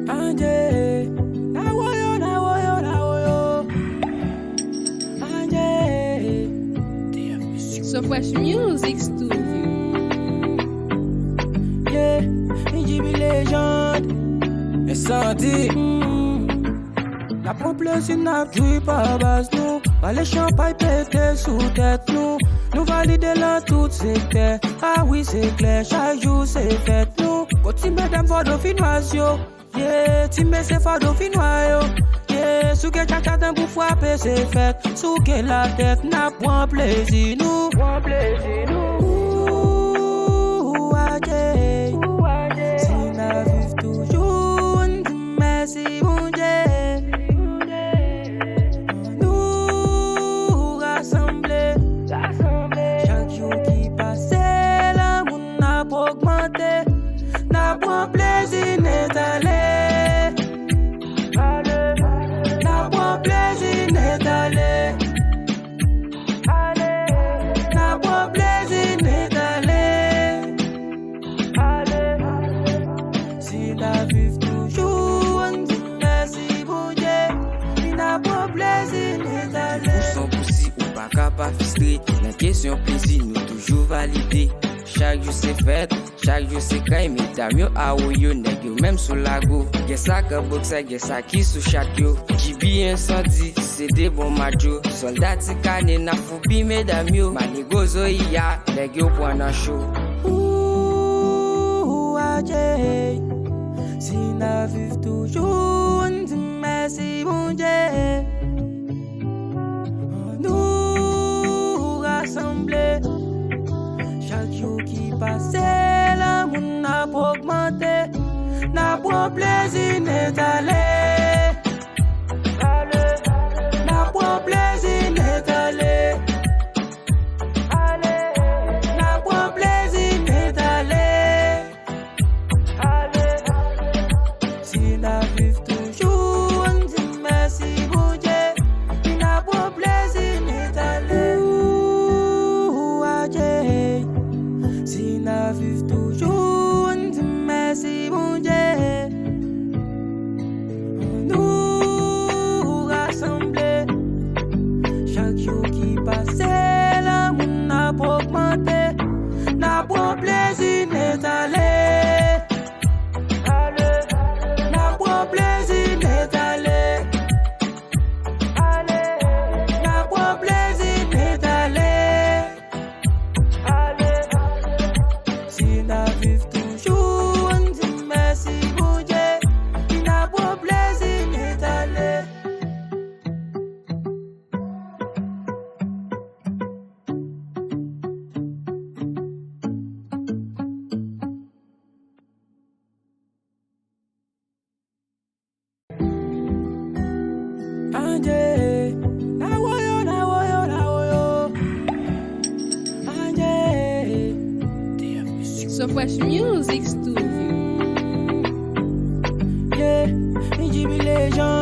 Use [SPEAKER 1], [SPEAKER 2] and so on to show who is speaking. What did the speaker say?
[SPEAKER 1] Anje, na woyo, na woyo, na woyo. Anje,
[SPEAKER 2] So fresh music studio.
[SPEAKER 1] Yeah, djiby Legendre, insendy. La prend plezi, n'a joué pas base nous. Pas les champagnes pétés sous tête nous. Nous valider là tout c'est clair. Ah oui c'est clair, chaque jour c'est fête nous. Quand tu mesdames fado finnoise yo. Yeah, tu mets c'est fado finnois yo. Yeah, sous que t'as d'un bout frapper c'est fête. Sous que la tête n'a point plaisir nous. Point plaisir nous. Ouh, adé. Si la vive toujours, merci mon Dieu. N'a point plaisir n'est allé. N'a point plaisir n'est allé. N'a point plaisir n'est allé. Si la vive toujours, on dit merci bon Dieu. N'a point plaisir n'est allé.
[SPEAKER 3] Pour son poussi ou pas capable frustré. La question plaisir nous toujours validé. Chaque jour c'est fête, chaque jour c'est quand mais t'as mieux à ouyo, nèg yo même sous la go. Get ça que boxe, get ça qui sous chaque yo. Djiby insendy, c'est des bons machos. Soldat tikane na fubi mesdames yo. Manigozo iya, nèg yo point en show.
[SPEAKER 1] Ouh, adé. Si la vive toujours, on dit merci mon Dieu. Nous rassembler. Chaque jour qui passe, l'amour n'a pas augmenté. N'a pas plaisir n'est allé. N'a pas plaisir n'est allé. N'a pas plaisir n'est allé. Si la vive toujours, on dit merci mon Dieu. N'a pas plaisir n'est allé. Ouh, adé. Si la vive toujours, on dit merci mon Dieu. Nous rassembler. Chaque jour qui passe, l'amour n'a pas augmenté. N'a pas plaisir n'est allé. N'a pas plaisir n'est allé. N'a pas plaisir n'est allé. Si la vive toujours, on dit merci mon Dieu. Il n'a pas plaisir n'est allé. Anje, na woyo, na woyo, na woyo. Anje.
[SPEAKER 2] So fresh music studio.
[SPEAKER 1] Yeah, djiby Legendre.